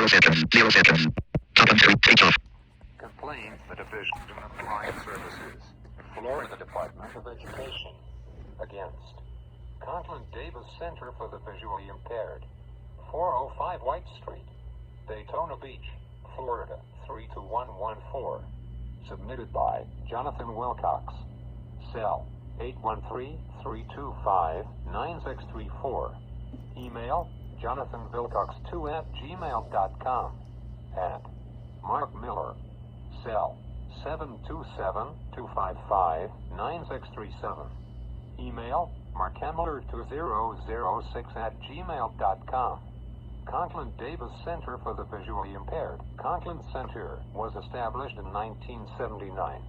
0 seconds. 0 seconds. Top and through. Take off. Complains the Division of Client Services, Florida Department of Education, against Conklin Davis Center for the Visually Impaired, 405 White Street, Daytona Beach, Florida, 32114. Submitted by Jonathan Wilcox. Cell 813-325-9634. Email jonathanwilcox2@gmail.com. And Mark Miller. Cell 727-255-9637. Email markemmiller2006@gmail.com. Conklin Davis Center for the Visually Impaired. Conklin Center was established in 1979.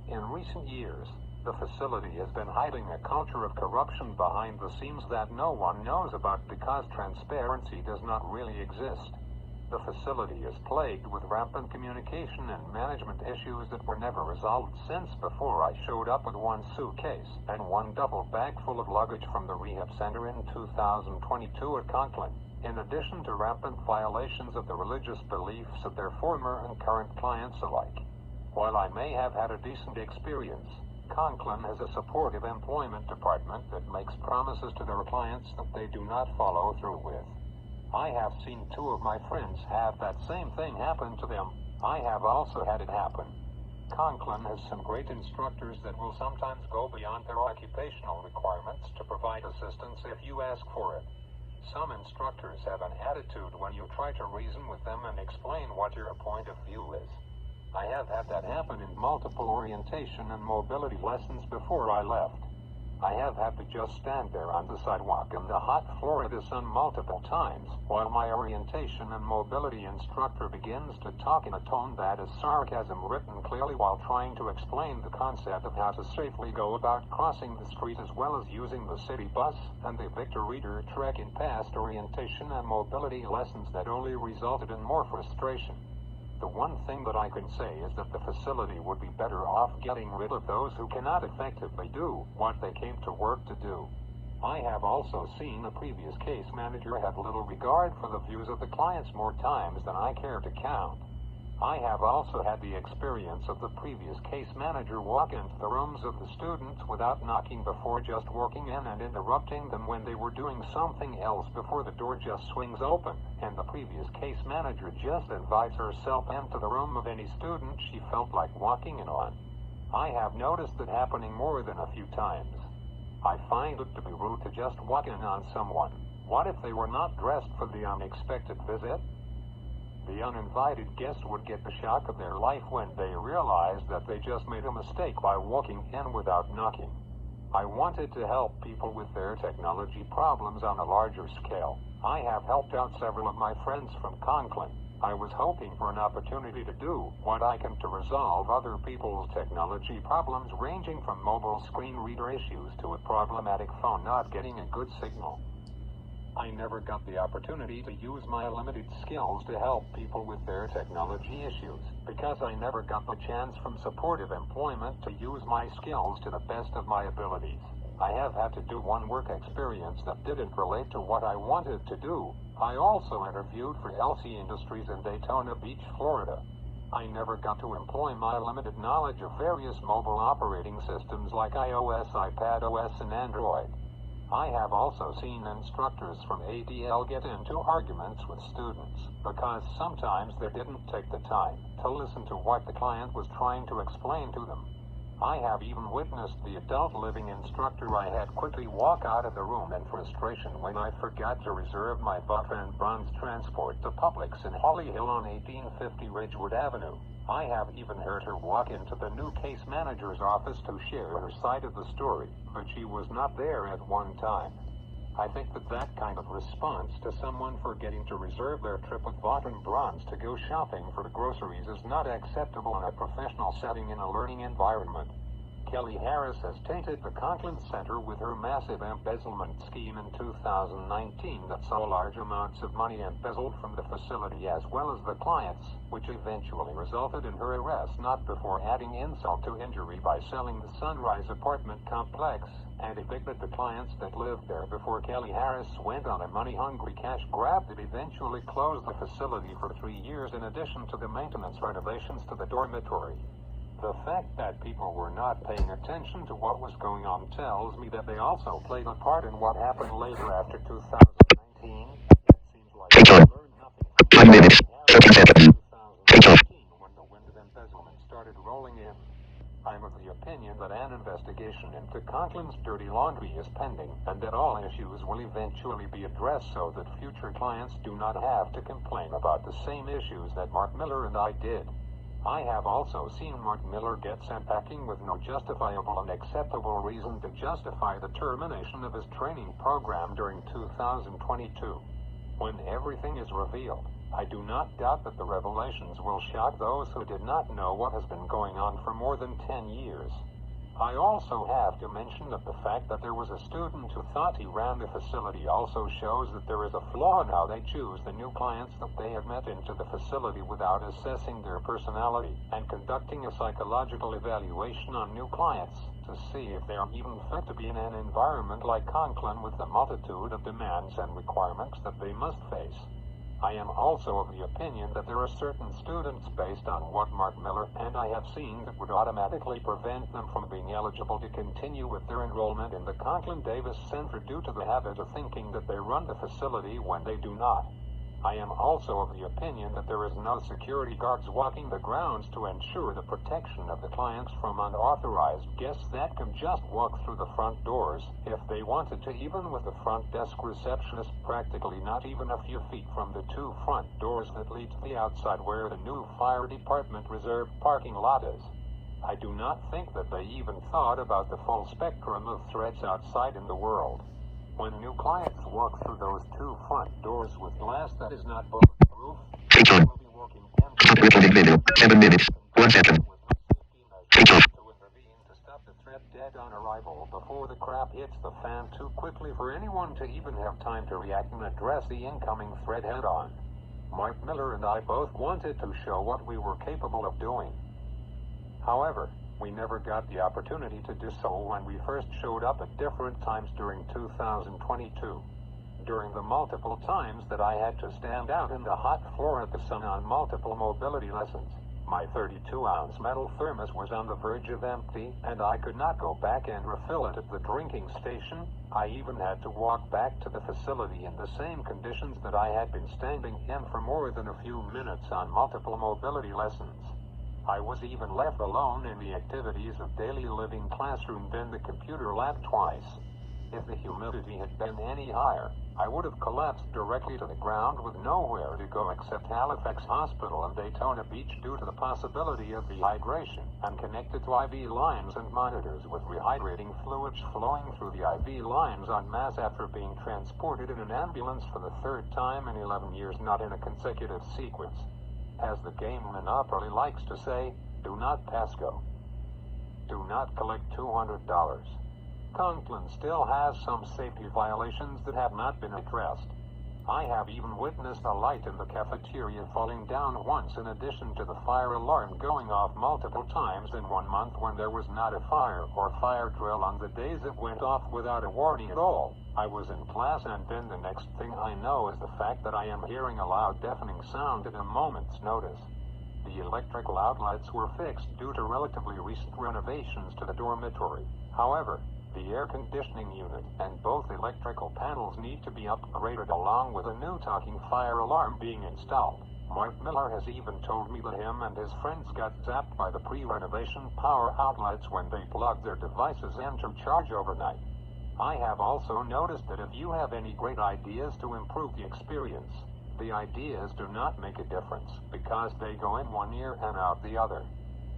In recent years, the facility has been hiding a culture of corruption behind the scenes that no one knows about because transparency does not really exist. The facility is plagued with rampant communication and management issues that were never resolved since before I showed up with one suitcase and one duffel bag full of luggage from the rehab center in 2022 at Conklin, in addition to rampant violations of the religious beliefs of their former and current clients alike. While I may have had a decent experience, Conklin has a supportive employment department that makes promises to their clients that they do not follow through with. I have seen two of my friends have that same thing happen to them. I have also had it happen. Conklin has some great instructors that will sometimes go beyond their occupational requirements to provide assistance if you ask for it. Some instructors have an attitude when you try to reason with them and explain what your point of view is. I have had that happen in multiple orientation and mobility lessons before I left. I have had to just stand there on the sidewalk in the hot Florida sun multiple times while my orientation and mobility instructor begins to talk in a tone that is sarcasm written clearly while trying to explain the concept of how to safely go about crossing the street as well as using the city bus and the Victor Reader trek in past orientation and mobility lessons that only resulted in more frustration. The one thing that I can say is that the facility would be better off getting rid of those who cannot effectively do what they came to work to do. I have also seen the previous case manager have little regard for the views of the clients more times than I care to count. I have also had the experience of the previous case manager walk into the rooms of the students without knocking before just walking in and interrupting them when they were doing something else before the door just swings open, and the previous case manager just invites herself into the room of any student she felt like walking in on. I have noticed it happening more than a few times. I find it to be rude to just walk in on someone. What if they were not dressed for the unexpected visit? The uninvited guest would get the shock of their life when they realized that they just made a mistake by walking in without knocking. I wanted to help people with their technology problems on a larger scale. I have helped out several of my friends from Conklin. I was hoping for an opportunity to do what I can to resolve other people's technology problems ranging from mobile screen reader issues to a problematic phone not getting a good signal. I never got the opportunity to use my limited skills to help people with their technology issues because I never got the chance from supportive employment to use my skills to the best of my abilities. I have had to do one work experience that didn't relate to what I wanted to do. I also interviewed for LC Industries in Daytona Beach, Florida. I never got to employ my limited knowledge of various mobile operating systems like iOS, iPadOS, and Android. I have also seen instructors from ADL get into arguments with students because sometimes they didn't take the time to listen to what the client was trying to explain to them. I have even witnessed the adult living instructor I had quickly walk out of the room in frustration when I forgot to reserve my Buff and Bronze transport to Publix in Holly Hill on 1850 Ridgewood Avenue. I have even heard her walk into the new case manager's office to share her side of the story, but she was not there at one time. I think that kind of response to someone forgetting to reserve their trip with Buff and Bronze to go shopping for groceries is not acceptable in a professional setting in a learning environment. Kelly Harris has tainted the Conklin Center with her massive embezzlement scheme in 2019 that saw large amounts of money embezzled from the facility as well as the clients, which eventually resulted in her arrest not before adding insult to injury by selling the Sunrise apartment complex and evicted the clients that lived there before Kelly Harris went on a money-hungry cash grab that eventually closed the facility for 3 years in addition to the maintenance renovations to the dormitory. The fact that people were not paying attention to what was going on tells me that they also played a part in what happened later after 2019. It seems like they learned nothing from 5 minutes, 13 seconds. Take off. 2019 when the wind of embezzlement started rolling in. I'm of the opinion that an investigation into Conklin's dirty laundry is pending and that all issues will eventually be addressed so that future clients do not have to complain about the same issues that Mark Miller and I did. I have also seen Mark Miller get sent packing with no justifiable and acceptable reason to justify the termination of his training program during 2022. When everything is revealed, I do not doubt that the revelations will shock those who did not know what has been going on for more than 10 years. I also have to mention that the fact that there was a student who thought he ran the facility also shows that there is a flaw in how they choose the new clients that they have met into the facility without assessing their personality and conducting a psychological evaluation on new clients to see if they are even fit to be in an environment like Conklin with the multitude of demands and requirements that they must face. I am also of the opinion that there are certain students based on what Mark Miller and I have seen that would automatically prevent them from being eligible to continue with their enrollment in the Conklin Davis Center due to the habit of thinking that they run the facility when they do not. I am also of the opinion that there is no security guards walking the grounds to ensure the protection of the clients from unauthorized guests that can just walk through the front doors if they wanted to, even with the front desk receptionist practically not even a few feet from the 2 front doors that lead to the outside where the new fire department reserved parking lot is. I do not think that they even thought about the full spectrum of threats outside in the world. When new clients walk through those 2 front doors with glass that is not bulletproof, Take they on. will be working Stop recording video. 7 minutes, 1 second. with no safety measures Take off. to intervene to stop the threat dead on arrival before the crap hits the fan too quickly for anyone to even have time to react and address the incoming threat head on. Mark Miller and I both wanted to show what we were capable of doing. However, we never got the opportunity to do so when we first showed up at different times during 2022. During the multiple times that I had to stand out in the hot Florida sun on multiple mobility lessons, my 32-ounce metal thermos was on the verge of empty, and I could not go back and refill it at the drinking station. I even had to walk back to the facility in the same conditions that I had been standing in for more than a few minutes on multiple mobility lessons. I was even left alone in the activities of daily living classroom then the computer lab twice. If the humidity had been any higher, I would have collapsed directly to the ground with nowhere to go except Halifax Hospital and Daytona Beach due to the possibility of dehydration, and connected to IV lines and monitors with rehydrating fluids flowing through the IV lines en masse after being transported in an ambulance for the 3rd time in 11 years, not in a consecutive sequence. As the game Monopoly likes to say, do not pass go. Do not collect $200. Conklin still has some safety violations that have not been addressed. I have even witnessed a light in the cafeteria falling down once, in addition to the fire alarm going off multiple times in 1 month when there was not a fire or fire drill on the days it went off without a warning at all. I was in class and then the next thing I know is the fact that I am hearing a loud deafening sound at a moment's notice. The electrical outlets were fixed due to relatively recent renovations to the dormitory. However, the air conditioning unit and both electrical panels need to be upgraded along with a new talking fire alarm being installed. Mark Miller has even told me that him and his friends got zapped by the pre-renovation power outlets when they plugged their devices in to charge overnight. I have also noticed that if you have any great ideas to improve the experience, the ideas do not make a difference because they go in one ear and out the other.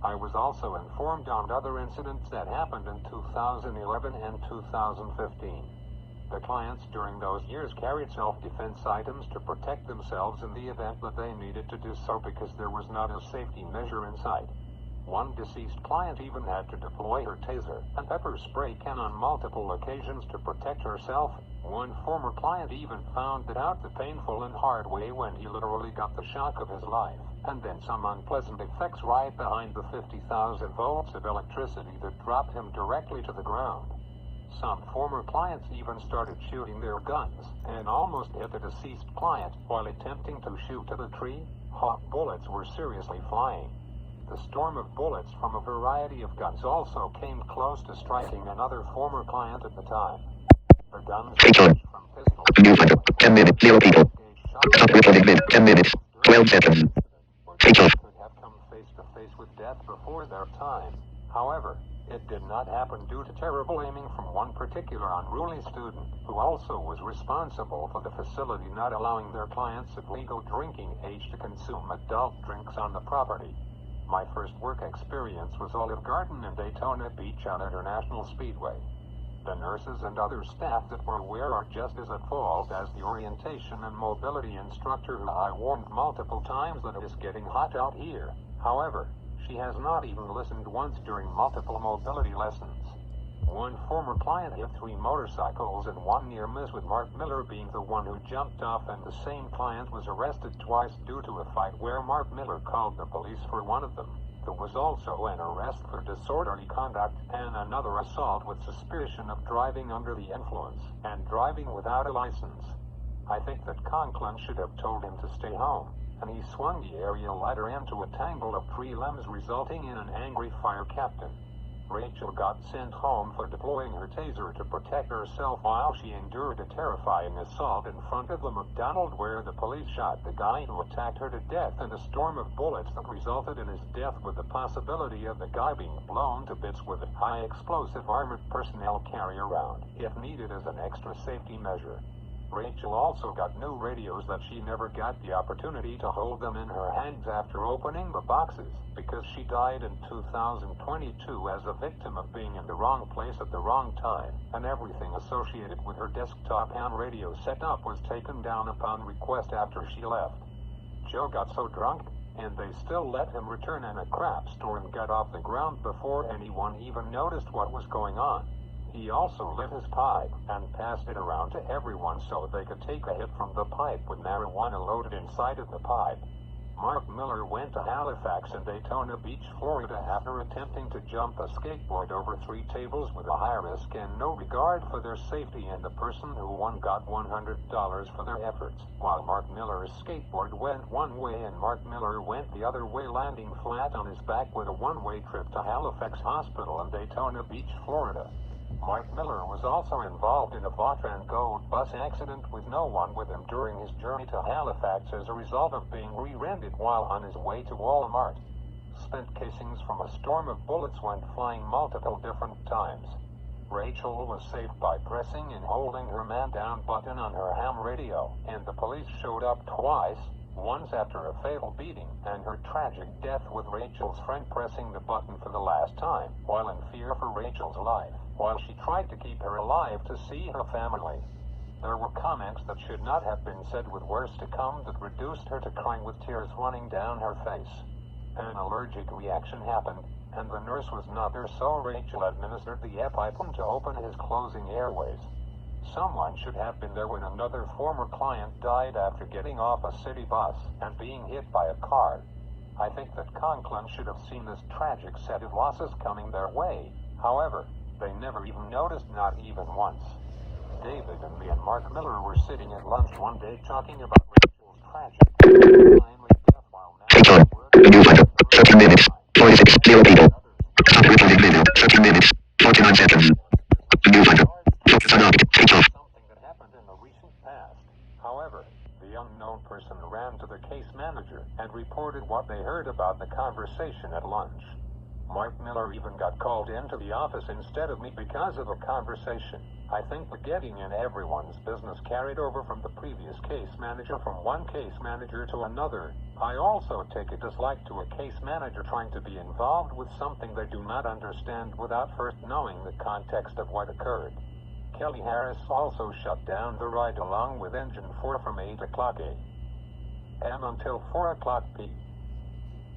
I was also informed on other incidents that happened in 2011 and 2015. The clients during those years carried self-defense items to protect themselves in the event that they needed to do so because there was not a safety measure in sight. One deceased client even had to deploy her taser and pepper spray can on multiple occasions to protect herself. One former client even found it out the painful and hard way when he literally got the shock of his life, and then some unpleasant effects right behind the 50,000 volts of electricity that dropped him directly to the ground. Some former clients even started shooting their guns and almost hit the deceased client while attempting to shoot to the tree. Hot bullets were seriously flying. The storm of bullets from a variety of guns also came close to striking another former client at the time. The guns ranged from pistols Viewfinder. 10 minutes. 0 people. Stop recording mid. 10 minutes. 12 seconds. Switch off. could have come face to face with death before their time. However, it did not happen due to terrible aiming from one particular unruly student, who also was responsible for the facility not allowing their clients of legal drinking age to consume adult drinks on the property. My first work experience was Olive Garden in Daytona Beach on International Speedway. The nurses and other staff that were aware are just as at fault as the orientation and mobility instructor who I warned multiple times that it is getting hot out here. However, she has not even listened once during multiple mobility lessons. One former client hit 3 motorcycles and one near miss, with Mark Miller being the one who jumped off, and the same client was arrested twice due to a fight where Mark Miller called the police for one of them. There was also an arrest for disorderly conduct and another assault with suspicion of driving under the influence and driving without a license. I think that Conklin should have told him to stay home, and he swung the aerial ladder into a tangle of tree limbs, resulting in an angry fire captain. Rachel got sent home for deploying her taser to protect herself while she endured a terrifying assault in front of the McDonald's where the police shot the guy who attacked her to death in a storm of bullets that resulted in his death, with the possibility of the guy being blown to bits with a high explosive armored personnel carry around, if needed as an extra safety measure. Rachel also got new radios that she never got the opportunity to hold them in her hands after opening the boxes, because she died in 2022 as a victim of being in the wrong place at the wrong time, and everything associated with her desktop ham radio setup was taken down upon request after she left. Joe got so drunk, and they still let him return in a crap store and got off the ground before anyone even noticed what was going on. He also lit his pipe and passed it around to everyone so they could take a hit from the pipe with marijuana loaded inside of the pipe. Mark Miller went to Halifax and Daytona Beach, Florida after attempting to jump a skateboard over 3 tables with a high risk and no regard for their safety, and the person who won got $100 for their efforts, while Mark Miller's skateboard went one way and Mark Miller went the other way, landing flat on his back with a one-way trip to Halifax Hospital in Daytona Beach, Florida. Mark Miller was also involved in a Vautrin Gold bus accident with no one with him during his journey to Halifax as a result of being rear-ended while on his way to Walmart. Spent casings from a storm of bullets went flying multiple different times. Rachel was saved by pressing and holding her man-down button on her ham radio, and the police showed up twice, once after a fatal beating, and her tragic death with Rachel's friend pressing the button for the last time, while in fear for Rachel's life, while she tried to keep her alive to see her family. There were comments that should not have been said with worse to come that reduced her to crying with tears running down her face. An allergic reaction happened, and the nurse was not there, so Rachel administered the EpiPen to open his closing airways. Someone should have been there when another former client died after getting off a city bus and being hit by a car. I think that Conklin should have seen this tragic set of losses coming their way. However, they never even noticed, not even once. David and me and Mark Miller were sitting at lunch one day talking about Rachel's tragic timely death while Switch on. Viewfinder. 13 minutes. 46. 0 people. Stop recording video. 13 minutes. 49 seconds. Viewfinder. Focus on object. Switch off. something that happened in the recent past. However, the unknown person ran to the case manager and reported what they heard about the conversation at lunch. Mark Miller even got called into the office instead of me because of a conversation. I think the getting in everyone's business carried over from the previous case manager from one case manager to another. I also take a dislike to a case manager trying to be involved with something they do not understand without first knowing the context of what occurred. Kelly Harris also shut down the ride along with Engine 4 from 8 o'clock a.m. until 4 o'clock p.m.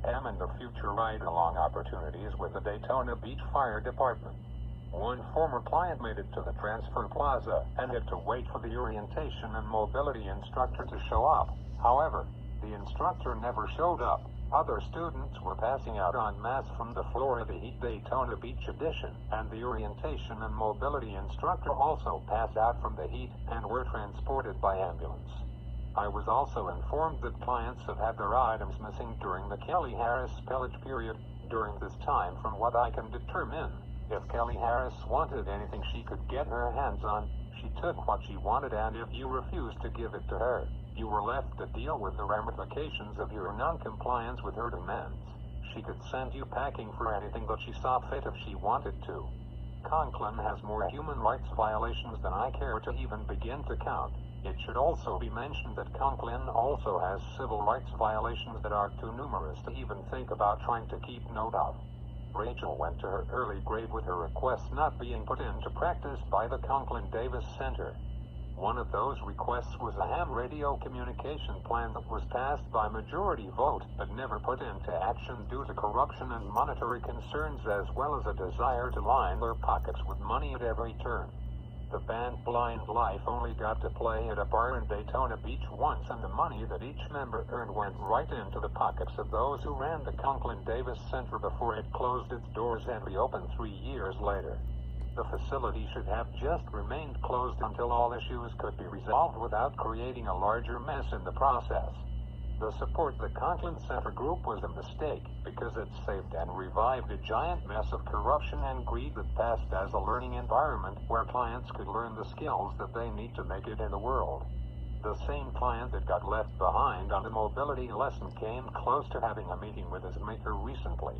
M and the future ride-along opportunities with the Daytona Beach Fire Department. One former client made it to the transfer plaza and had to wait for the orientation and mobility instructor to show up. However, the instructor never showed up. Other students were passing out en masse from the Florida Heat Daytona Beach edition, and the orientation and mobility instructor also passed out from the heat and were transported by ambulance. I was also informed that clients have had their items missing during the Kelly Harris pillage period. During this time, from what I can determine, if Kelly Harris wanted anything she could get her hands on, she took what she wanted, and if you refused to give it to her, you were left to deal with the ramifications of your non-compliance with her demands. She could send you packing for anything that she saw fit if she wanted to. Conklin has more human rights violations than I care to even begin to count. It should also be mentioned that Conklin also has civil rights violations that are too numerous to even think about trying to keep note of. Rachel went to her early grave with her requests not being put into practice by the Conklin Davis Center. One of those requests was a ham radio communication plan that was passed by majority vote but never put into action due to corruption and monetary concerns, as well as a desire to line their pockets with money at every turn. The band Blind Life only got to play at a bar in Daytona Beach once, and the money that each member earned went right into the pockets of those who ran the Conklin Davis Center before it closed its doors and reopened 3 years later. The facility should have just remained closed until all issues could be resolved without creating a larger mess in the process. The support the Conklin Center Group was a mistake because it saved and revived a giant mess of corruption and greed that passed as a learning environment where clients could learn the skills that they need to make it in the world. The same client that got left behind on the mobility lesson came close to having a meeting with his maker recently.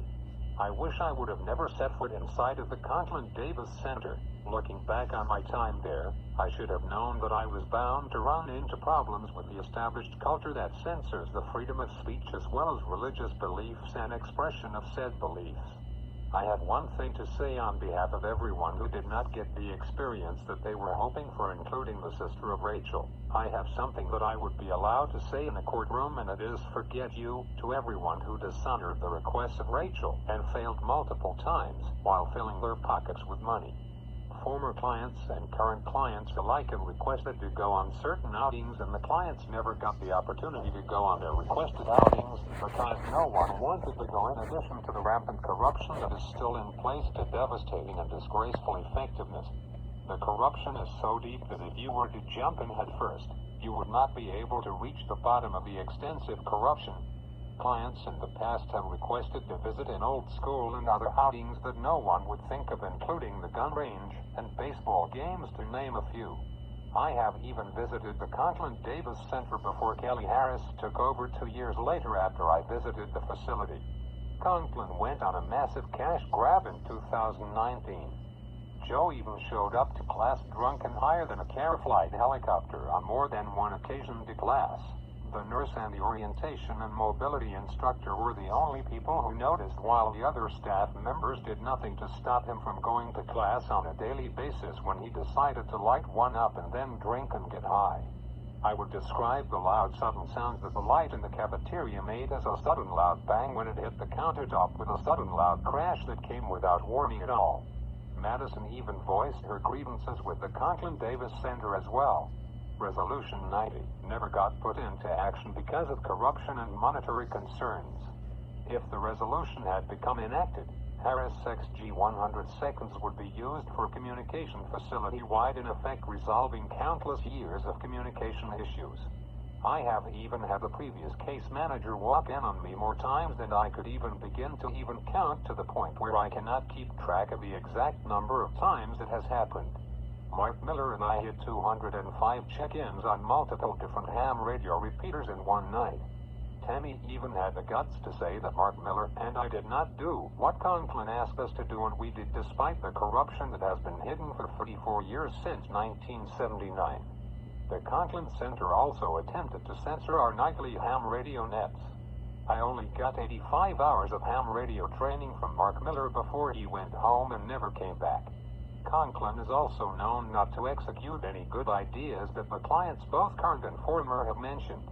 I wish I would have never set foot inside of the Conklin Davis Center. Looking back on my time there, I should have known that I was bound to run into problems with the established culture that censors the freedom of speech as well as religious beliefs and expression of said beliefs. I have one thing to say on behalf of everyone who did not get the experience that they were hoping for, including the sister of Rachel. I have something that I would be allowed to say in a courtroom, and it is forget you to everyone who dishonored the requests of Rachel and failed multiple times while filling their pockets with money. Former clients and current clients alike have requested to go on certain outings, and the clients never got the opportunity to go on their requested outings because no one wanted to go, in addition to the rampant corruption that is still in place to devastating and disgraceful effectiveness. The corruption is so deep that if you were to jump in head first, you would not be able to reach the bottom of the extensive corruption. Clients in the past have requested to visit an old school and other outings that no one would think of, including the gun range and baseball games, to name a few. I have even visited the Conklin Davis Center before Kelly Harris took over 2 years later after I visited the facility. Conklin went on a massive cash grab in 2019. Joe even showed up to class drunk and higher than a Caraflight helicopter on more than one occasion to class. The nurse and the orientation and mobility instructor were the only people who noticed, while the other staff members did nothing to stop him from going to class on a daily basis when he decided to light one up and then drink and get high. I would describe the loud sudden sounds that the light in the cafeteria made as a sudden loud bang when it hit the countertop, with a sudden loud crash that came without warning at all. Madison even voiced her grievances with the Conklin Davis Center as well. Resolution 90 never got put into action because of corruption and monetary concerns. If the resolution had become enacted, Harris XG 100 seconds would be used for communication facility-wide, in effect resolving countless years of communication issues. I have even had the previous case manager walk in on me more times than I could even begin to even count, to the point where I cannot keep track of the exact number of times it has happened. Mark Miller and I hit 205 check-ins on multiple different ham radio repeaters in one night. Tammy even had the guts to say that Mark Miller and I did not do what Conklin asked us to do, and we did, despite the corruption that has been hidden for 34 years since 1979. The Conklin Center also attempted to censor our nightly ham radio nets. I only got 85 hours of ham radio training from Mark Miller before he went home and never came back. Conklin is also known not to execute any good ideas that the clients, both current and former, have mentioned.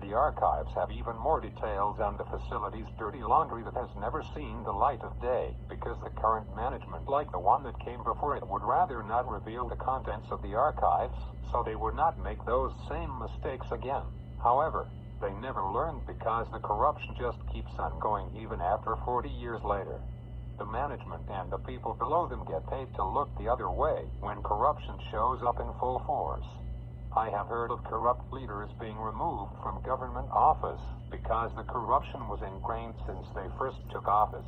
The archives have even more details on the facility's dirty laundry that has never seen the light of day, because the current management, like the one that came before it, would rather not reveal the contents of the archives, so they would not make those same mistakes again. However, they never learned because the corruption just keeps on going even after 40 years later. The management and the people below them get paid to look the other way when corruption shows up in full force. I have heard of corrupt leaders being removed from government office because the corruption was ingrained since they first took office.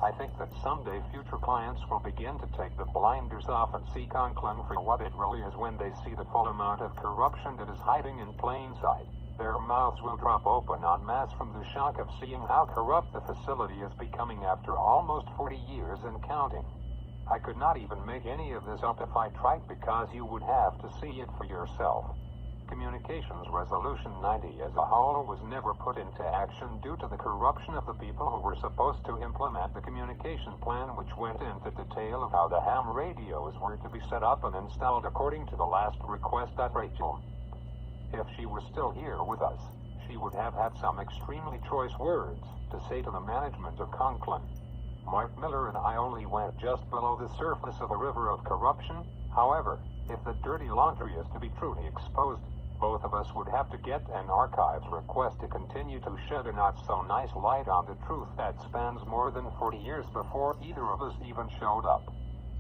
I think that someday future clients will begin to take the blinders off and see Conklin for what it really is when they see the full amount of corruption that is hiding in plain sight. Their mouths will drop open en masse from the shock of seeing how corrupt the facility is becoming after almost 40 years and counting. I could not even make any of this up if I tried because you would have to see it for yourself. Communications Resolution 90 as a whole was never put into action due to the corruption of the people who were supposed to implement the communication plan, which went into detail of how the ham radios were to be set up and installed according to the last request at Rachel. If she were still here with us, she would have had some extremely choice words to say to the management of Conklin. Mark Miller and I only went just below the surface of a river of corruption. However, if the dirty laundry is to be truly exposed, both of us would have to get an archives request to continue to shed a not-so-nice light on the truth that spans more than 40 years before either of us even showed up.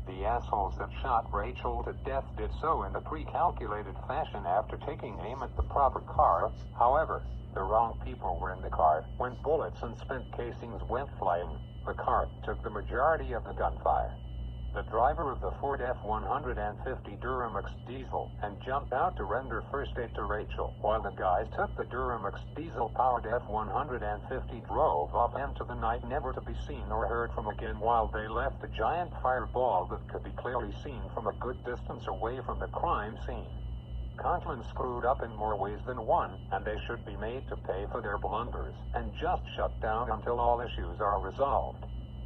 The assholes that shot Rachel to death did so in a pre-calculated fashion after taking aim at the proper car. However, the wrong people were in the car when bullets and spent casings went flying. The car took the majority of the gunfire. The driver of the Ford F-150 Duramax diesel and jumped out to render first aid to Rachel, while the guys took the Duramax diesel-powered F-150 drove off into the night, never to be seen or heard from again, while they left a giant fireball that could be clearly seen from a good distance away from the crime scene. Conklin screwed up in more ways than one, and they should be made to pay for their blunders, and just shut down until all issues are resolved.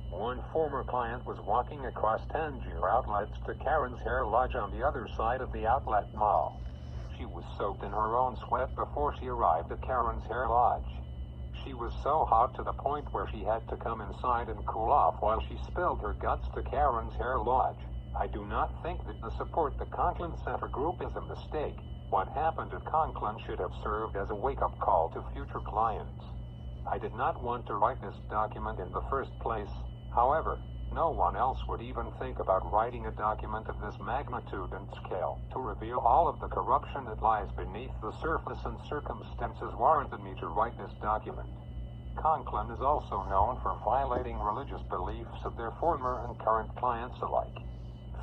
One former client was walking across Tangier outlets to Karen's Hair Lodge on the other side of the outlet mall. She was soaked in her own sweat before she arrived at Karen's Hair Lodge. She was so hot to the point where she had to come inside and cool off while she spilled her guts to Karen's Hair Lodge. I do not think that the support the Conklin Center Group is a mistake. What happened at Conklin should have served as a wake-up call to future clients. I did not want to write this document in the first place. However, no one else would even think about writing a document of this magnitude and scale to reveal all of the corruption that lies beneath the surface, and circumstances warranted me to write this document. Conklin is also known for violating religious beliefs of their former and current clients alike.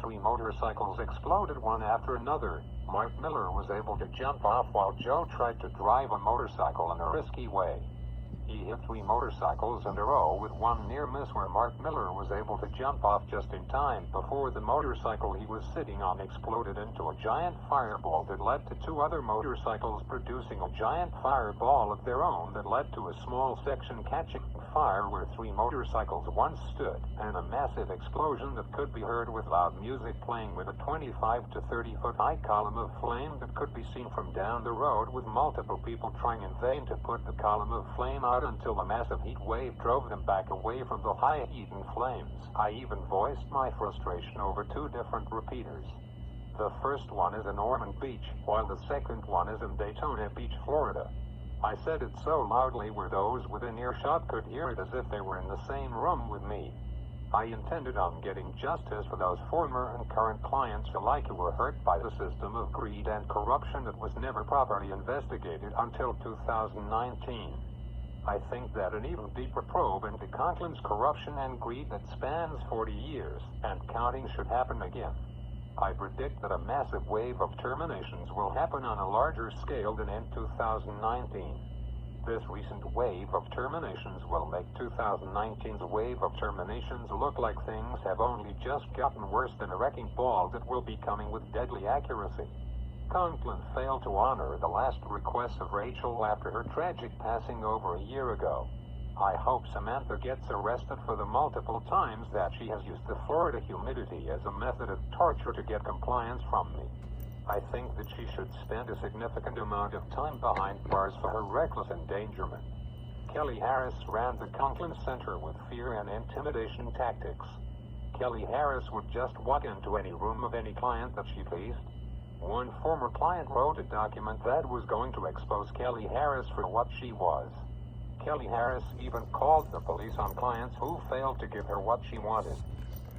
3 motorcycles exploded one after another. Mark Miller was able to jump off while Joe tried to drive a motorcycle in a risky way. He hit 3 motorcycles in a row with one near miss where Mark Miller was able to jump off just in time before the motorcycle he was sitting on exploded into a giant fireball that led to 2 other motorcycles producing a giant fireball of their own that led to a small section catching fire where 3 motorcycles once stood, and a massive explosion that could be heard with loud music playing with a 25 to 30 foot high column of flame that could be seen from down the road, with multiple people trying in vain to put the column of flame out until a massive heat wave drove them back away from the high heat and flames. I even voiced my frustration over 2 different repeaters. The first one is in Ormond Beach, while the second one is in Daytona Beach, Florida. I said it so loudly where those within earshot could hear it as if they were in the same room with me. I intended on getting justice for those former and current clients alike who were hurt by the system of greed and corruption that was never properly investigated until 2019. I think that an even deeper probe into Conklin's corruption and greed that spans 40 years and counting should happen again. I predict that a massive wave of terminations will happen on a larger scale than in 2019. This recent wave of terminations will make 2019's wave of terminations look like things have only just gotten worse than a wrecking ball that will be coming with deadly accuracy. Conklin failed to honor the last request of Rachel after her tragic passing over a year ago. I hope Samantha gets arrested for the multiple times that she has used the Florida humidity as a method of torture to get compliance from me. I think that she should spend a significant amount of time behind bars for her reckless endangerment. Kelly Harris ran the Conklin Center with fear and intimidation tactics. Kelly Harris would just walk into any room of any client that she pleased. One former client wrote a document that was going to expose Kelly Harris for what she was. Kelly Harris even called the police on clients who failed to give her what she wanted.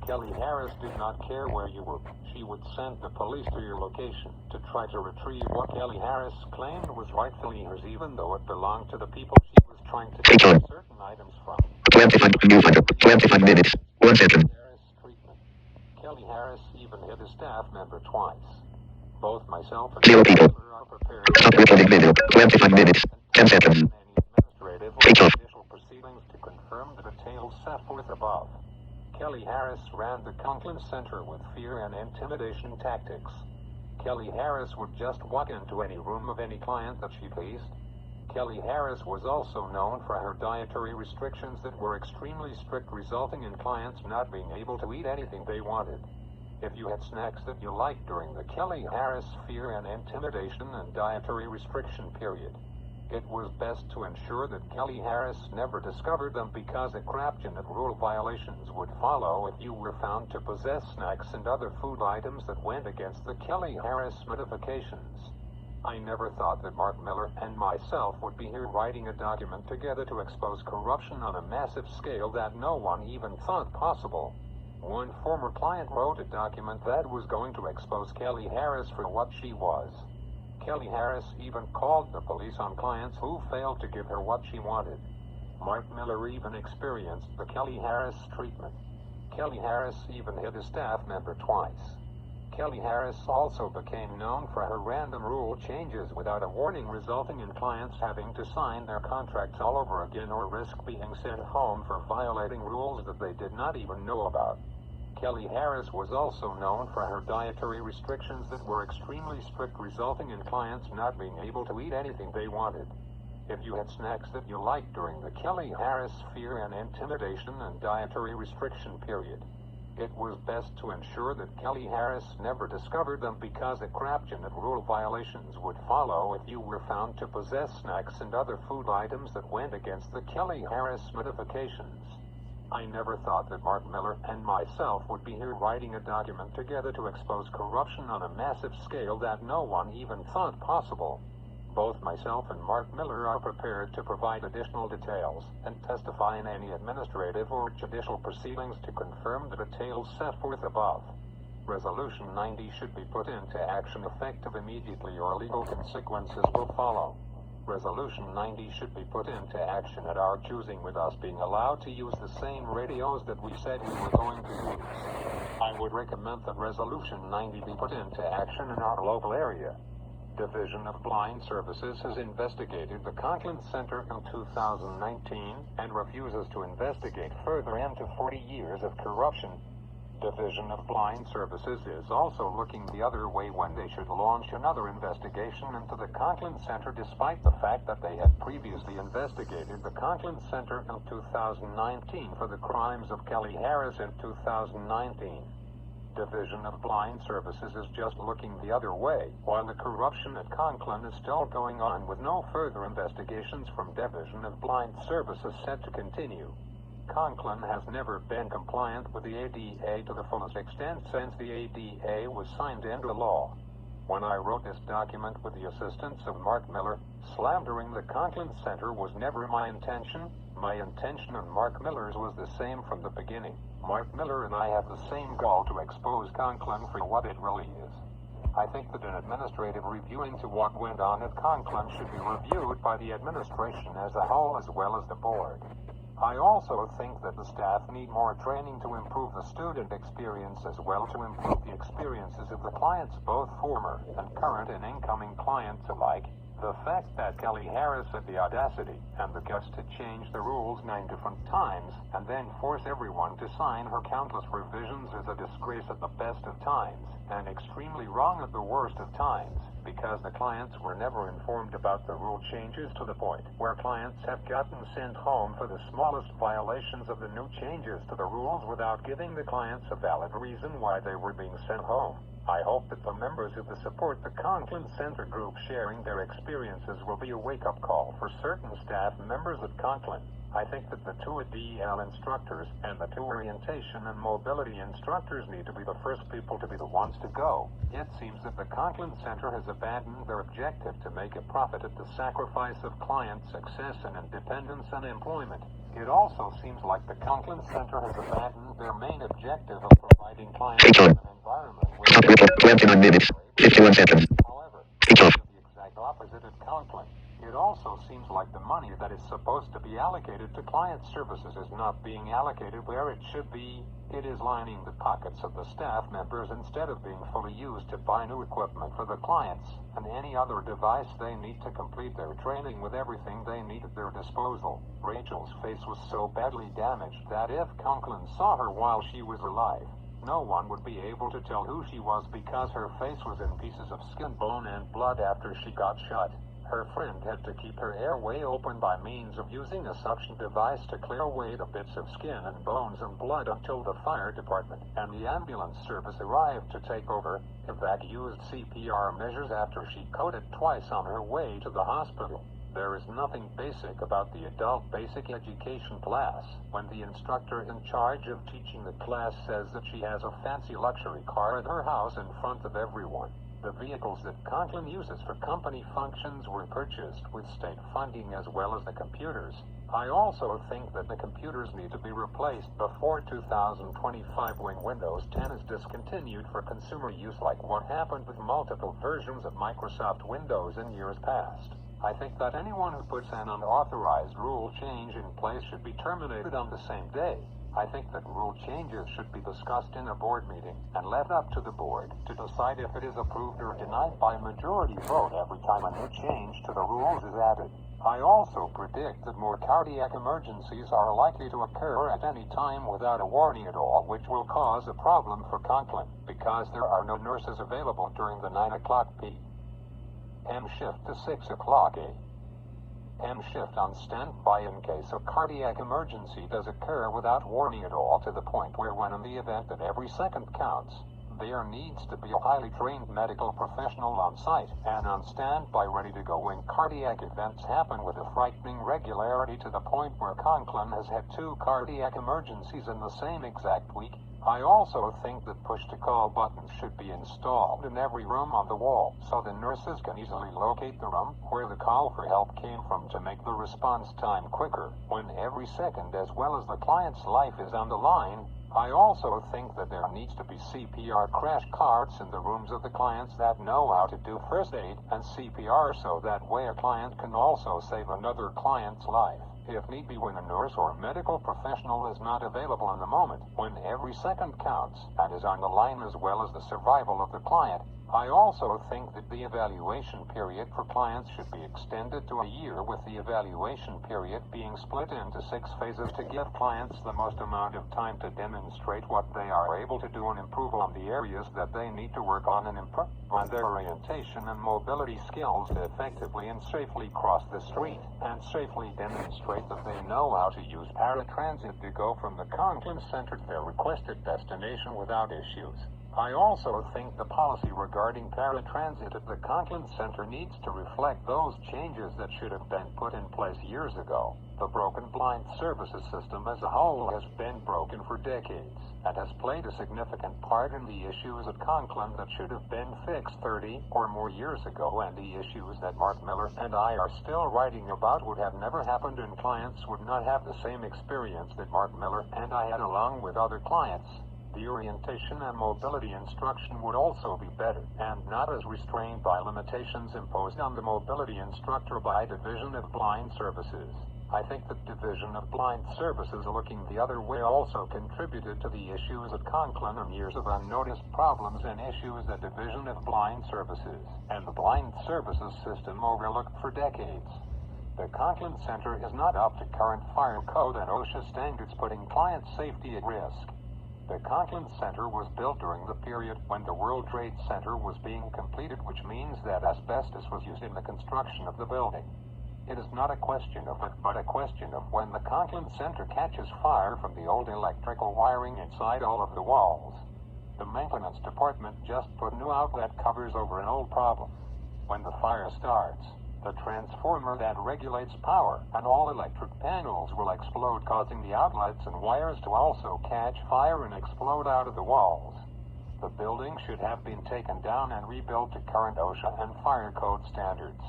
Kelly Harris did not care where you were. She would send the police to your location to try to retrieve what Kelly Harris claimed was rightfully hers, even though it belonged to the people she was trying to take certain items from. 25 minutes, 1 second. Harris treatment. Kelly Harris even hit a staff member twice. Both myself and 0 people. are prepared Stop recording video. 25 minutes, 10 seconds. any administrative or Switch off. judicial proceedings to confirm the details set forth above. Kelly Harris ran the Conklin Center with fear and intimidation tactics. Kelly Harris would just walk into any room of any client that she pleased. Kelly Harris was also known for her dietary restrictions that were extremely strict, resulting in clients not being able to eat anything they wanted. If you had snacks that you liked during the Kelly Harris fear and intimidation and dietary restriction period, it was best to ensure that Kelly Harris never discovered them, because a crapton of rule violations would follow if you were found to possess snacks and other food items that went against the Kelly Harris modifications. I never thought that Mark Miller and myself would be here writing a document together to expose corruption on a massive scale that no one even thought possible. One former client wrote a document that was going to expose Kelly Harris for what she was. Kelly Harris even called the police on clients who failed to give her what she wanted. Mark Miller even experienced the Kelly Harris treatment. Kelly Harris even hit a staff member twice. Kelly Harris also became known for her random rule changes without a warning, resulting in clients having to sign their contracts all over again or risk being sent home for violating rules that they did not even know about. Kelly Harris was also known for her dietary restrictions that were extremely strict, resulting in clients not being able to eat anything they wanted. If you had snacks that you liked during the Kelly Harris fear and intimidation and dietary restriction period, it was best to ensure that Kelly Harris never discovered them, because a crapton of rule violations would follow if you were found to possess snacks and other food items that went against the Kelly Harris modifications. I never thought that Mark Miller and myself would be here writing a document together to expose corruption on a massive scale that no one even thought possible. Both myself and Mark Miller are prepared to provide additional details and testify in any administrative or judicial proceedings to confirm the details set forth above. Resolution 90 should be put into action effective immediately, or legal consequences will follow. Resolution 90 should be put into action at our choosing, with us being allowed to use the same radios that we said we were going to use. I would recommend that Resolution 90 be put into action in our local area. Division of Blind Services has investigated the Conklin Center in 2019 and refuses to investigate further into 40 years of corruption. Division of Blind Services is also looking the other way when they should launch another investigation into the Conklin Center, despite the fact that they had previously investigated the Conklin Center in 2019 for the crimes of Kelly Harris in 2019. Division of Blind Services is just looking the other way, while the corruption at Conklin is still going on, with no further investigations from Division of Blind Services set to continue. Conklin has never been compliant with the ADA to the fullest extent since the ADA was signed into law. When I wrote this document with the assistance of Mark Miller, slandering the Conklin Center was never my intention. My intention and Mark Miller's was the same from the beginning. Mark Miller and I have the same goal: to expose Conklin for what it really is. I think that an administrative review into what went on at Conklin should be reviewed by the administration as a whole, as well as the board. I also think that the staff need more training to improve the student experience, as well to improve the experiences of the clients, both former and current and incoming clients alike. The fact that Kelly Harris had the audacity and the guts to change the rules 9 different times and then force everyone to sign her countless revisions is a disgrace at the best of times and extremely wrong at the worst of times. because the clients were never informed about the rule changes, to the point where clients have gotten sent home for the smallest violations of the new changes to the rules without giving the clients a valid reason why they were being sent home. I hope that the members who support the Conklin Center group sharing their experiences will be a wake-up call for certain staff members at Conklin. I think that the two DL instructors and the two orientation and mobility instructors need to be the first people to be the ones to go. It seems that the Conklin Center has abandoned their objective to make a profit at the sacrifice of client success and independence and employment. It also seems like the Conklin Center has abandoned their main objective of providing clients with an environment where Stop record. 29 minutes. 51 seconds. however, Switch off. the exact opposite at Conklin. It also seems like the money that is supposed to be allocated to client services is not being allocated where it should be. It is lining the pockets of the staff members instead of being fully used to buy new equipment for the clients and any other device they need to complete their training with everything they need at their disposal. Rachel's face was so badly damaged that if Conklin saw her while she was alive, no one would be able to tell who she was because her face was in pieces of skin, bone, and blood after she got shot. Her friend had to keep her airway open by means of using a suction device to clear away the bits of skin and bones and blood until the fire department and the ambulance service arrived to take over. Evac used CPR measures after she coded twice on her way to the hospital. There is nothing basic about the adult basic education class when the instructor in charge of teaching the class says that she has a fancy luxury car at her house in front of everyone. The vehicles that Conklin uses for company functions were purchased with state funding as well as the computers. I also think that the computers need to be replaced before 2025 when Windows 10 is discontinued for consumer use, like what happened with multiple versions of Microsoft Windows in years past. I think that anyone who puts an unauthorized rule change in place should be terminated on the same day. I think that rule changes should be discussed in a board meeting and left up to the board to decide if it is approved or denied by majority vote every time a new change to the rules is added. I also predict that more cardiac emergencies are likely to occur at any time without a warning at all, which will cause a problem for Conklin because there are no nurses available during the 9 o'clock p.m. shift to 6 o'clock a.m. shift on standby in case a cardiac emergency does occur without warning at all, to the point where when in the event that every second counts, there needs to be a highly trained medical professional on site and on standby ready to go when cardiac events happen with a frightening regularity, to the point where Conklin has had 2 cardiac emergencies in the same exact week. I also think that push-to-call buttons should be installed in every room on the wall so the nurses can easily locate the room where the call for help came from to make the response time quicker when every second as well as the client's life is on the line. I also think that there needs to be CPR crash carts in the rooms of the clients that know how to do first aid and CPR, so that way a client can also save another client's life, if need be, when a nurse or medical professional is not available in the moment, when every second counts and is on the line as well as the survival of the client. I also think that the evaluation period for clients should be extended to a year, with the evaluation period being split into 6 phases to give clients the most amount of time to demonstrate what they are able to do and improve on the areas that they need to work on and improve on their orientation and mobility skills to effectively and safely cross the street and safely demonstrate that they know how to use paratransit to go from the Conklin Center to their requested destination without issues. I also think the policy regarding paratransit at the Conklin Center needs to reflect those changes that should have been put in place years ago. The broken blind services system as a whole has been broken for decades and has played a significant part in the issues at Conklin that should have been fixed 30 or more years ago, and the issues that Mark Miller and I are still writing about would have never happened, and clients would not have the same experience that Mark Miller and I had along with other clients. The orientation and mobility instruction would also be better, and not as restrained by limitations imposed on the mobility instructor by Division of Blind Services. I think that Division of Blind Services looking the other way also contributed to the issues at Conklin and years of unnoticed problems and issues at Division of Blind Services, and the blind services system overlooked for decades. The Conklin Center is not up to current fire code and OSHA standards, putting client safety at risk. The Conklin Center was built during the period when the World Trade Center was being completed, which means that asbestos was used in the construction of the building. It is not a question of it, but a question of when the Conklin Center catches fire from the old electrical wiring inside all of the walls. The maintenance department just put new outlet covers over an old problem. When the fire starts, the transformer that regulates power and all electric panels will explode, causing the outlets and wires to also catch fire and explode out of the walls. The building should have been taken down and rebuilt to current OSHA and fire code standards.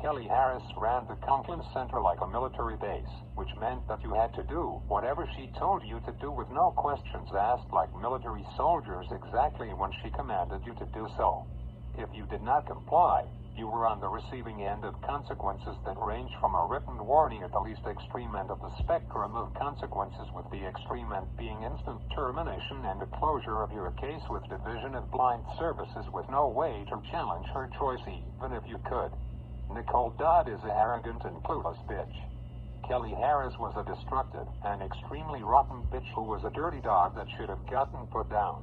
Kelly Harris ran the Conklin Center like a military base, which meant that you had to do whatever she told you to do with no questions asked, like military soldiers, exactly when she commanded you to do so. If you did not comply, you were on the receiving end of consequences that range from a written warning at the least extreme end of the spectrum of consequences, with the extreme end being instant termination and a closure of your case with Division of Blind Services with no way to challenge her choice even if you could. Nicole Dodd is an arrogant and clueless bitch. Kelly Harris was a destructive and extremely rotten bitch who was a dirty dog that should have gotten put down.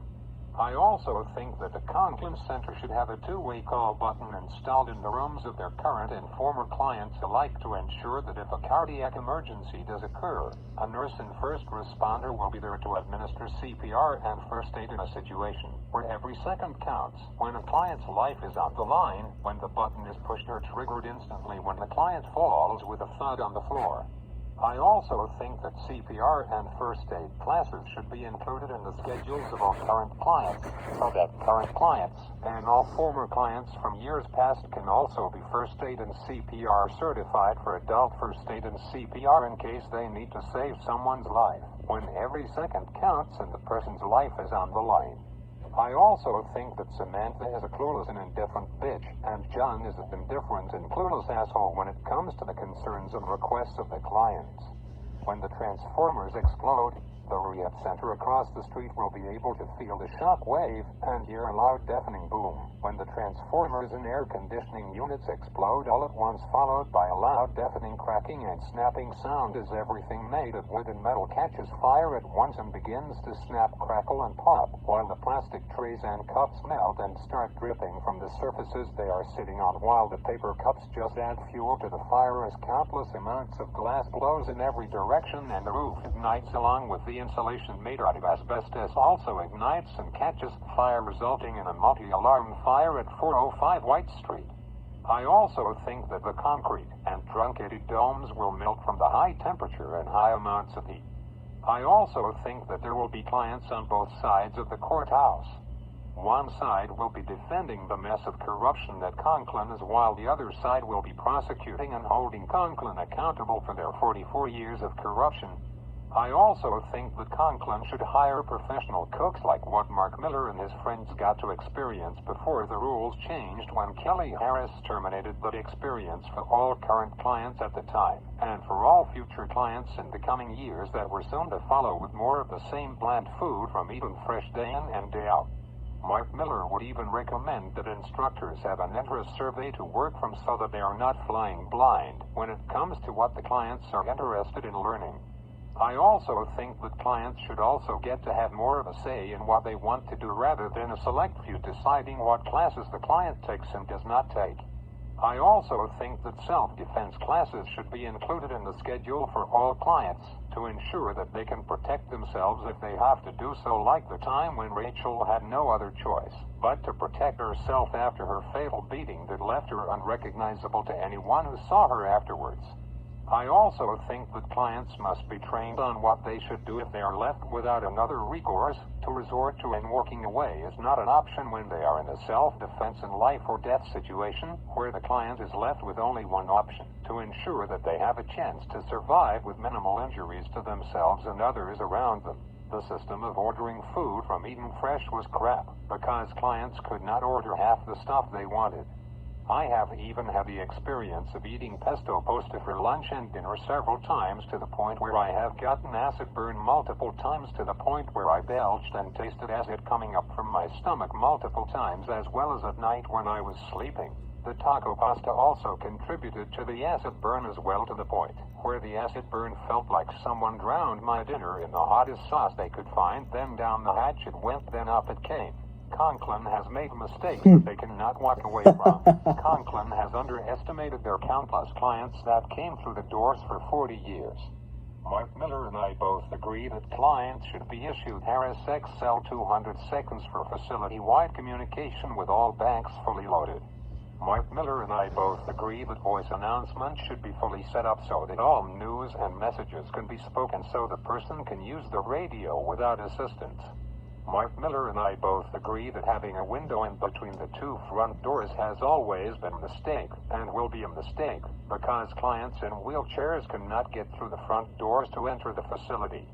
I also think that the Conklin Center should have a two-way call button installed in the rooms of their current and former clients alike to ensure that if a cardiac emergency does occur, a nurse and first responder will be there to administer CPR and first aid in a situation where every second counts. When a client's life is on the line, when the button is pushed or triggered instantly when the client falls with a thud on the floor. I also think that CPR and first aid classes should be included in the schedules of all current clients, so that current clients and all former clients from years past can also be first aid and CPR certified for adult first aid and CPR in case they need to save someone's life, when every second counts and the person's life is on the line. I also think that Samantha is a clueless and indifferent bitch, and John is an indifferent and clueless asshole when it comes to the concerns and requests of the clients. When the transformers explode, the rehab center across the street will be able to feel the shock wave and hear a loud deafening boom. When the transformers and air conditioning units explode all at once, followed by a loud deafening cracking and snapping sound as everything made of wood and metal catches fire at once and begins to snap, crackle, and pop, while the plastic trays and cups melt and start dripping from the surfaces they are sitting on, while the paper cups just add fuel to the fire as countless amounts of glass blows in every direction and the roof ignites along with the insulation made out of asbestos also ignites and catches fire, resulting in a multi-alarm fire at 405 White Street. I also think that the concrete and truncated domes will melt from the high temperature and high amounts of heat. I also think that there will be clients on both sides of the courthouse. One side will be defending the mess of corruption that Conklin is, while the other side will be prosecuting and holding Conklin accountable for their 44 years of corruption. I also think that Conklin should hire professional cooks like what Mark Miller and his friends got to experience before the rules changed when Kelly Harris terminated that experience for all current clients at the time, and for all future clients in the coming years that were soon to follow, with more of the same bland food from eating fresh day in and day out. Mark Miller would even recommend that instructors have an interest survey to work from so that they are not flying blind when it comes to what the clients are interested in learning. I also think that clients should also get to have more of a say in what they want to do rather than a select few deciding what classes the client takes and does not take. I also think that self-defense classes should be included in the schedule for all clients to ensure that they can protect themselves if they have to do so, like the time when Rachel had no other choice but to protect herself after her fatal beating that left her unrecognizable to anyone who saw her afterwards. I also think that clients must be trained on what they should do if they are left without another recourse. To resort to and walking away is not an option when they are in a self-defense and life or death situation where the client is left with only one option: to ensure that they have a chance to survive with minimal injuries to themselves and others around them. The system of ordering food from Eaten Fresh was crap because clients could not order half the stuff they wanted. I have even had the experience of eating pesto pasta for lunch and dinner several times, to the point where I have gotten acid burn multiple times, to the point where I belched and tasted acid coming up from my stomach multiple times, as well as at night when I was sleeping. The taco pasta also contributed to the acid burn as well, to the point where the acid burn felt like someone drowned my dinner in the hottest sauce they could find. Then down the hatch it went, then up it came. Conklin has made mistakes that they cannot walk away from. Conklin has underestimated their countless clients that came through the doors for 40 years. Mark Miller and I both agree that clients should be issued Harris XL 200 seconds for facility-wide communication with all banks fully loaded. Mark Miller and I both agree that voice announcements should be fully set up so that all news and messages can be spoken so the person can use the radio without assistance. Mark Miller and I both agree that having a window in between the two front doors has always been a mistake, and will be a mistake, because clients in wheelchairs cannot get through the front doors to enter the facility.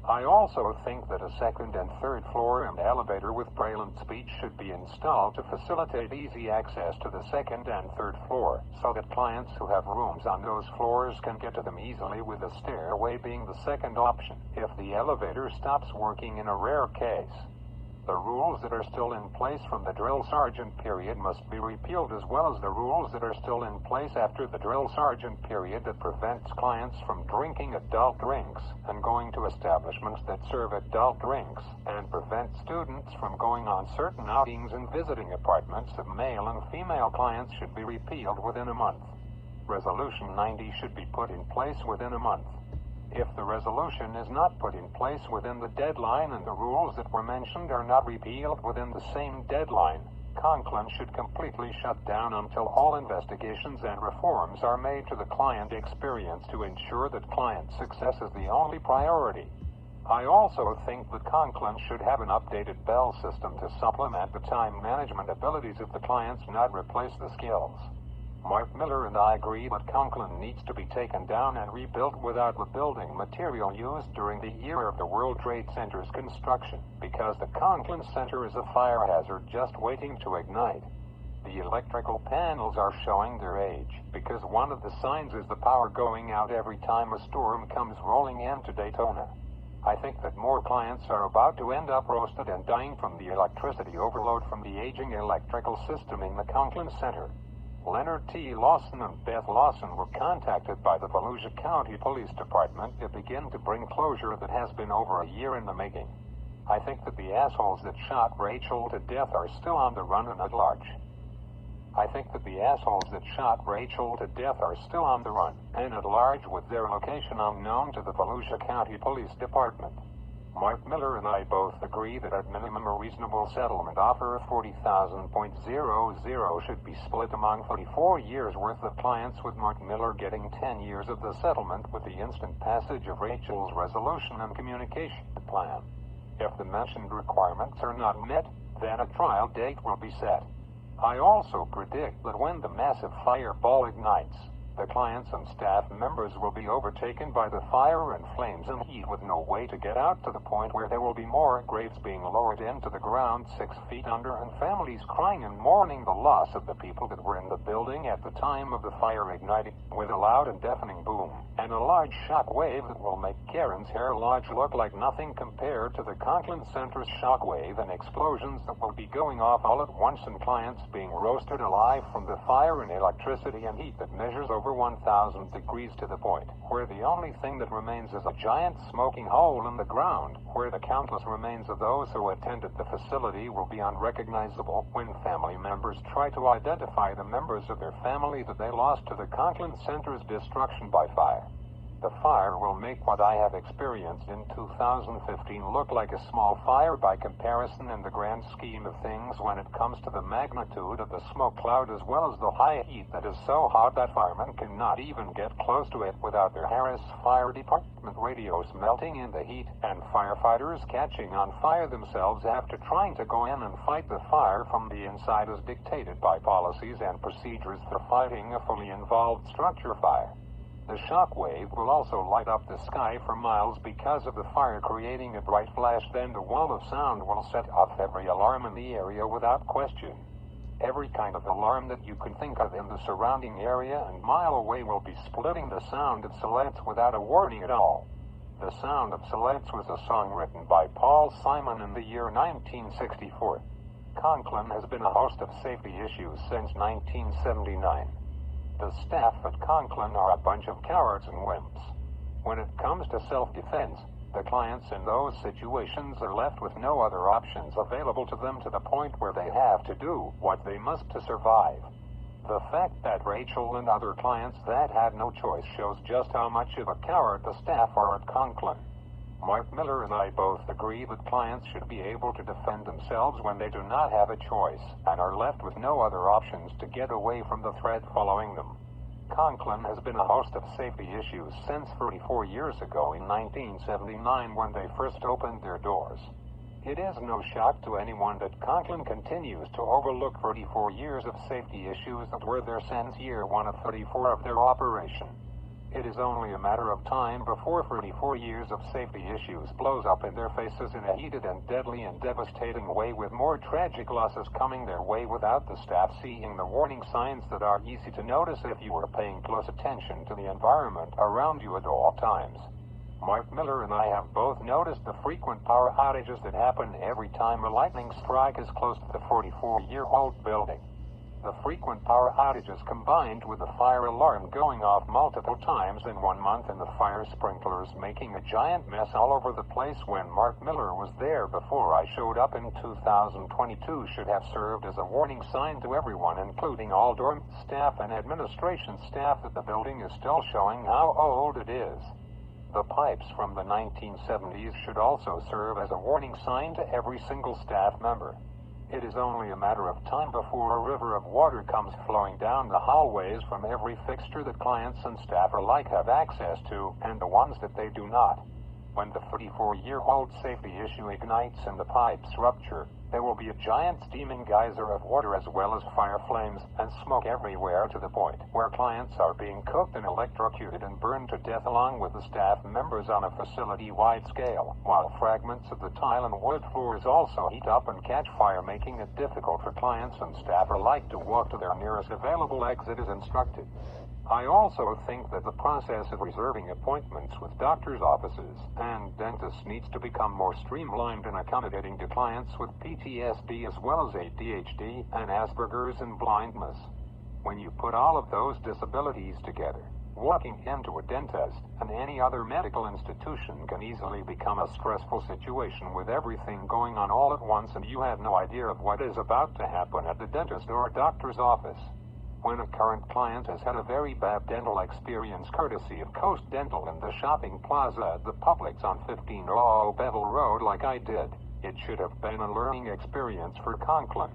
I also think that a second and third floor and elevator with braille and speech should be installed to facilitate easy access to the second and third floor, so that clients who have rooms on those floors can get to them easily, with a stairway being the second option if the elevator stops working in a rare case. The rules that are still in place from the drill sergeant period must be repealed, as well as the rules that are still in place after the drill sergeant period that prevents clients from drinking adult drinks and going to establishments that serve adult drinks, and prevent students from going on certain outings and visiting apartments of male and female clients should be repealed within a month. Resolution 90 should be put in place within a month. If the resolution is not put in place within the deadline and the rules that were mentioned are not repealed within the same deadline, Conklin should completely shut down until all investigations and reforms are made to the client experience to ensure that client success is the only priority. I also think that Conklin should have an updated bell system to supplement the time management abilities of the clients, not replace the skills. Mark Miller and I agree that Conklin needs to be taken down and rebuilt without the building material used during the year of the World Trade Center's construction, because the Conklin Center is a fire hazard just waiting to ignite. The electrical panels are showing their age, because one of the signs is the power going out every time a storm comes rolling into Daytona. I think that more clients are about to end up roasted and dying from the electricity overload from the aging electrical system in the Conklin Center. Leonard T. Lawson and Beth Lawson were contacted by the Volusia County Police Department to begin to bring closure that has been over a year in the making. I think that the assholes that shot Rachel to death are still on the run and at large. I think that the assholes that shot Rachel to death are still on the run and at large, with their location unknown to the Volusia County Police Department. Mark Miller and I both agree that at minimum a reasonable settlement offer of $40,000 should be split among 44 years worth of clients, with Mark Miller getting 10 years of the settlement with the instant passage of Rachel's resolution and communication plan. If the mentioned requirements are not met, then a trial date will be set. I also predict that when the massive fireball ignites, the clients and staff members will be overtaken by the fire and flames and heat, with no way to get out, to the point where there will be more graves being lowered into the ground 6 feet under, and families crying and mourning the loss of the people that were in the building at the time of the fire igniting, with a loud and deafening boom, and a large shock wave that will make Karen's hair lodge look like nothing compared to the Conklin Center's shock wave, and explosions that will be going off all at once, and clients being roasted alive from the fire and electricity and heat that measures over 1,000 degrees, to the point where the only thing that remains is a giant smoking hole in the ground, where the countless remains of those who attended the facility will be unrecognizable when family members try to identify the members of their family that they lost to the Conklin Center's destruction by fire. The fire will make what I have experienced in 2015 look like a small fire by comparison in the grand scheme of things, when it comes to the magnitude of the smoke cloud as well as the high heat that is so hot that firemen cannot even get close to it without their Harris Fire Department radios melting in the heat, and firefighters catching on fire themselves after trying to go in and fight the fire from the inside as dictated by policies and procedures for fighting a fully involved structure fire. The shock wave will also light up the sky for miles because of the fire, creating a bright flash. Then the wall of sound will set off every alarm in the area without question. Every kind of alarm that you can think of in the surrounding area and mile away will be splitting the sound of Silence without a warning at all. The Sound of Silence was a song written by Paul Simon in the year 1964. Conklin has been a host of safety issues since 1979. The staff at Conklin are a bunch of cowards and wimps. When it comes to self-defense, the clients in those situations are left with no other options available to them to the point where they have to do what they must to survive. The fact that Rachel and other clients that had no choice shows just how much of a coward the staff are at Conklin. Mark Miller and I both agree that clients should be able to defend themselves when they do not have a choice and are left with no other options to get away from the threat following them. Conklin has been a host of safety issues since 34 years ago in 1979 when they first opened their doors. It is no shock to anyone that Conklin continues to overlook 34 years of safety issues that were there since year 1 of 34 of their operation. It is only a matter of time before 34 years of safety issues blows up in their faces in a heated and deadly and devastating way, with more tragic losses coming their way without the staff seeing the warning signs that are easy to notice if you are paying close attention to the environment around you at all times. Mark Miller and I have both noticed the frequent power outages that happen every time a lightning strike is close to the 44-year-old building. The frequent power outages combined with the fire alarm going off multiple times in 1 month and the fire sprinklers making a giant mess all over the place when Mark Miller was there before I showed up in 2022 should have served as a warning sign to everyone, including all dorm staff and administration staff, that the building is still showing how old it is. The pipes from the 1970s should also serve as a warning sign to every single staff member. It is only a matter of time before a river of water comes flowing down the hallways from every fixture that clients and staff alike have access to, and the ones that they do not. When the 34-year-old safety issue ignites and the pipes rupture, there will be a giant steaming geyser of water as well as fire flames and smoke everywhere, to the point where clients are being cooked and electrocuted and burned to death along with the staff members on a facility-wide scale, while fragments of the tile and wood floors also heat up and catch fire, making it difficult for clients and staff alike to walk to their nearest available exit as instructed. I also think that the process of reserving appointments with doctors' offices and dentists needs to become more streamlined and accommodating to clients with PTSD as well as ADHD and Asperger's and blindness. When you put all of those disabilities together, walking into a dentist and any other medical institution can easily become a stressful situation with everything going on all at once, and you have no idea of what is about to happen at the dentist or doctor's office. When a current client has had a very bad dental experience courtesy of Coast Dental in the shopping plaza at the Publix on 1500 Bevel Road like I did, it should have been a learning experience for Conklin.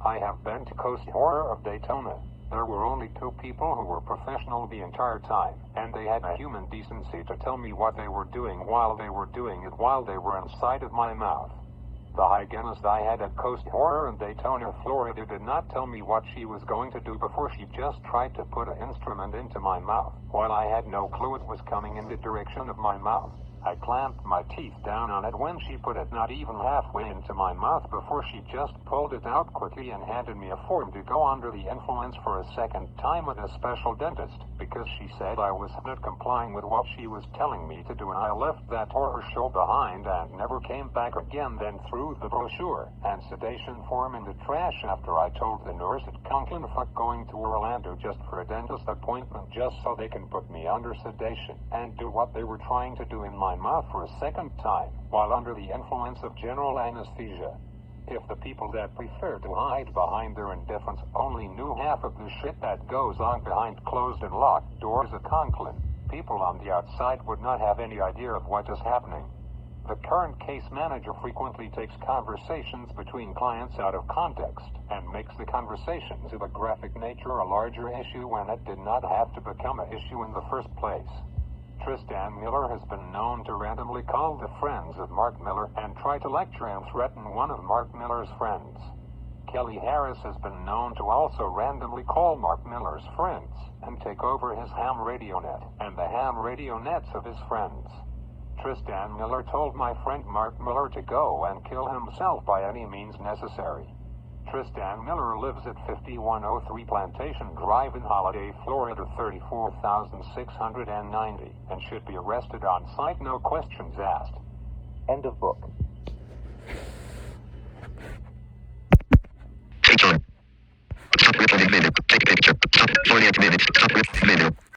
I have been to Coast Horror of Daytona. There were only 2 people who were professional the entire time, and they had a human decency to tell me what they were doing while they were doing it while they were inside of my mouth. The hygienist I had at Coast Horror in Daytona, Florida, did not tell me what she was going to do before she just tried to put an instrument into my mouth, while I had no clue it was coming in the direction of my mouth. I clamped my teeth down on it when she put it not even halfway into my mouth before she just pulled it out quickly and handed me a form to go under the influence for a second time with a special dentist, because she said I was not complying with what she was telling me to do, and I left that horror show behind and never came back again. Then threw the brochure and sedation form in the trash after I told the nurse at Conklin fuck going to Orlando just for a dentist appointment just so they can put me under sedation and do what they were trying to do in my mouth for a second time while under the influence of general anesthesia. If the people that prefer to hide behind their indifference only knew half of the shit that goes on behind closed and locked doors at Conklin, people on the outside would not have any idea of what is happening. The current case manager frequently takes conversations between clients out of context and makes the conversations of a graphic nature a larger issue when it did not have to become an issue in the first place. Tristan Miller has been known to randomly call the friends of Mark Miller and try to lecture and threaten one of Mark Miller's friends. Kelly Harris has been known to also randomly call Mark Miller's friends and take over his ham radio net and the ham radio nets of his friends. Tristan Miller told my friend Mark Miller to go and kill himself by any means necessary. Tristan Miller lives at 5103 Plantation Drive in Holiday, Florida 34690, and should be arrested on sight, no questions asked. End of book. recording menu. Take a picture. Stop. 48 minutes. Stop. Menu.